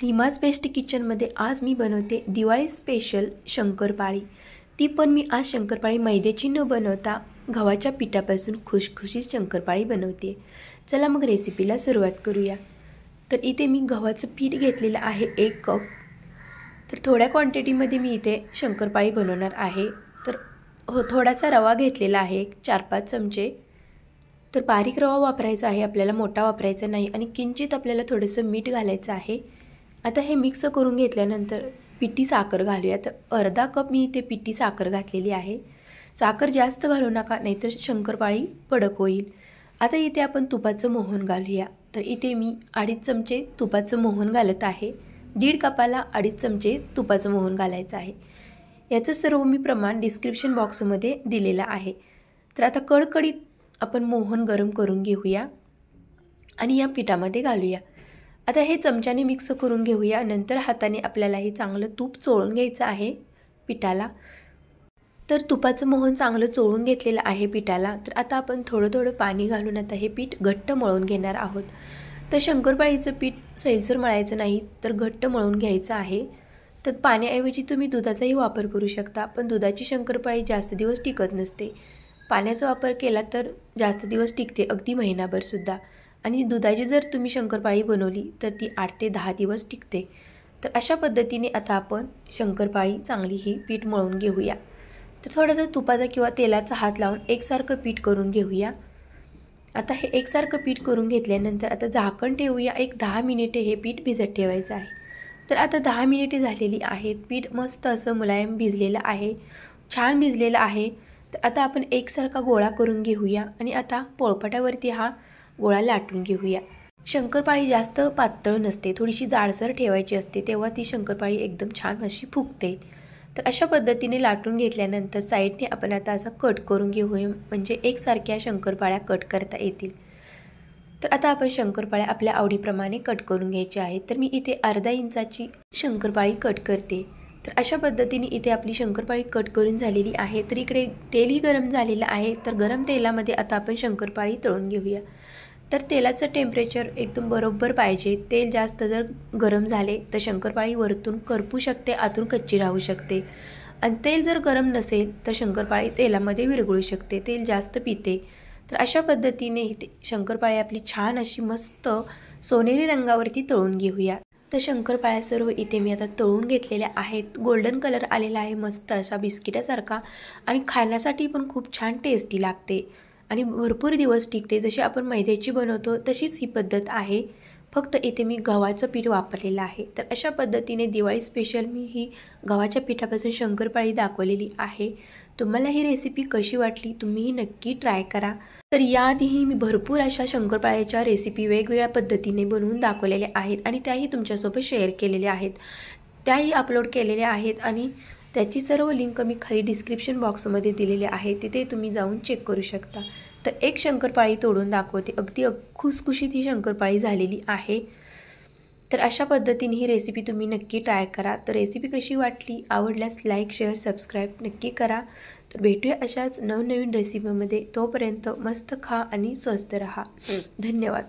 Seema's best किचनमध्ये आज मी बनवते दिवाळी स्पेशल शंकरपाळी। ती पण मी आज शंकरपाळी मैद्याची न बनवता गव्हाच्या पिठापासून खुशखुशीत शंकरपाळी बनवते। चला मग रेसिपीला सुरुवात करूया। तर इथे मी गव्हाचं पीठ घेतलेलं आहे 1 कप। तर थोड्या क्वांटिटीमध्ये मी इथे शंकरपाळी बनवणार आहे। तर थोडासा रवा घेतलेला आहे 4-5 चमचे। तर बारीक रवा वापरायचा आहे आपल्याला, मोठा वापरायचा नाही। आणि किंचित आपल्याला थोडंसं मीठ घालायचं आहे। आता हे मिक्स करून घेतल्यानंतर पिठी साखर घालूया। तर अर्धा कप मी इथे पिठी साखर घातलेली आहे। साखर जास्त घालू नका, नाहीतर शंकरपाळी कडक होईल। आता इथे आपण तुपाचं मोहन घालूया। तर इथे मी 2.5 चमचे तुपाचं मोहन घालत आहे। 1.5 कपाला 2.5 चमचे तुपाचं मोहन घालायचं आहे। याचं सर्व मी प्रमाण डिस्क्रिप्शन बॉक्समध्ये दिलेलं आहे। तर आता कडकडीत आपण मोहन गरम करून घेऊया आणि या पिठामध्ये घालूया। आता हे चमच्याने मिक्स करून घेऊया। नंतर हाताने आपल्याला हे चांगलं तूप चोळून घ्यायचं आहे पिठाला। तर तुपाचं मोहन चांगलं चोळून घेतलेलं आहे पिठाला। तर आता आपण थोडं थोडं पाणी घालून आता हे पीठ घट्ट मळून घेणार आहोत। तर शंकरपाळीचं पीठ सैलसर मळायचं नाही, तर घट्ट मळून घ्यायचं आहे। तर पाण्याऐवजी तुम्ही दुधाचाही वापर करू शकता, पण दुधाची शंकरपाळी जास्त दिवस टिकत नसते। पाण्याचा वापर केला तर जास्त दिवस टिकते, अगदी महिनाभरसुद्धा। आणि दुधाची जर तुम्ही शंकरपाळी बनवली तर ती 8 ते 10 दिवस टिकते। तर अशा पद्धतीने आता आपण शंकरपाळी चांगली ही पीठ मळून घेऊया। तर थोडंसं तुपाचा किंवा तेलाचा हात लावून एकसारखं पीठ करून घेऊया। आता हे एकसारखं पीठ करून घेतल्यानंतर आता झाकण ठेवूया। 10 मिनिटे हे पीठ भिजत ठेवायचं आहे। तर आता 10 मिनिटे झालेली आहेत। पीठ मस्त असं मुलायम भिजलेलं आहे, छान भिजलेलं आहे। तर आता आपण एकसारखा गोळा करून घेऊया आणि आता पोळपाटावरती हा गोळा लाटून घेऊया। शंकरपाळी जास्त पातळ नसते, थोडीशी जाडसर ठेवायची असते, तेव्हा ती शंकरपाळी एकदम छान अशी फुगते। तर अशा पद्धतीने लाटून घेतल्यानंतर साईडने आपण आता असं कट करून घेऊया, म्हणजे एकसारख्या शंकरपाळ्या कट करता येतील। तर आता आपण शंकरपाळ्या आपल्या आवडीप्रमाणे कट करून घ्यायच्या आहेत। तर मी इथे अर्धा इंचाची शंकरपाळी कट करते। तर अशा पद्धतीने इथे आपली शंकरपाळी कट करून झालेली आहे। तर इकडे तेलही गरम झालेलं आहे। तर गरम तेलामध्ये आता आपण शंकरपाळी तळून घेऊया। तर तेलाचं टेम्परेचर एकदम बरोबर पाहिजे। तेल जास्त जर गरम झाले तर शंकरपाळी वरतून करपू शकते, आतून कच्ची राहू शकते। आणि तेल जर गरम नसेल तर शंकरपाळी तेलामध्ये विरघळू शकते, तेल जास्त पिते। तर अशा पद्धतीने ही शंकरपाळी आपली छान अशी मस्त सोनेरी रंगावरती तळून घेऊया। तर शंकरपाळ्या सर्व इथे मी आता तळून घेतलेल्या आहेत। गोल्डन कलर आलेला आहे मस्त असा बिस्किटासारखा, आणि खाण्यासाठी पण खूप छान टेस्टी लागते आणि भरपूर दिवस टिकते। जशी आपण मैद्याची बनवतो तशीच ही पद्धत आहे, फक्त इथे मी गव्हाचं पीठ वापरलेलं आहे। तर अशा पद्धतीने दिवाळी स्पेशल मी ही गव्हाच्या पिठापासून शंकरपाळी दाखवलेली आहे। तुम्हाला ही रेसिपी कशी वाटली तुम्हीही नक्की ट्राय करा। तर याआधीही मी भरपूर अशा शंकरपाळ्याच्या रेसिपी वेगवेगळ्या पद्धतीने बनवून दाखवलेल्या आहेत आणि त्याही तुमच्यासोबत शेअर केलेल्या आहेत, त्याही अपलोड केलेल्या आहेत। आणि त्याची सर्व लिंक मी खाली डिस्क्रिप्शन बॉक्समध्ये दिलेले आहे, तिथे तुम्ही जाऊन चेक करू शकता। तर एक शंकरपाळी तोडून दाखवते, अगदी खुसखुशीत ही शंकरपाळी झालेली आहे। तर अशा पद्धतीने ही रेसिपी तुम्ही नक्की ट्राय करा। तर रेसिपी कशी वाटली, आवडल्यास लाईक, शेअर, सबस्क्राईब नक्की करा। तर भेटूया अशाच नवनवीन रेसिपीमध्ये। तोपर्यंत मस्त खा आणि स्वस्त रहा। धन्यवाद।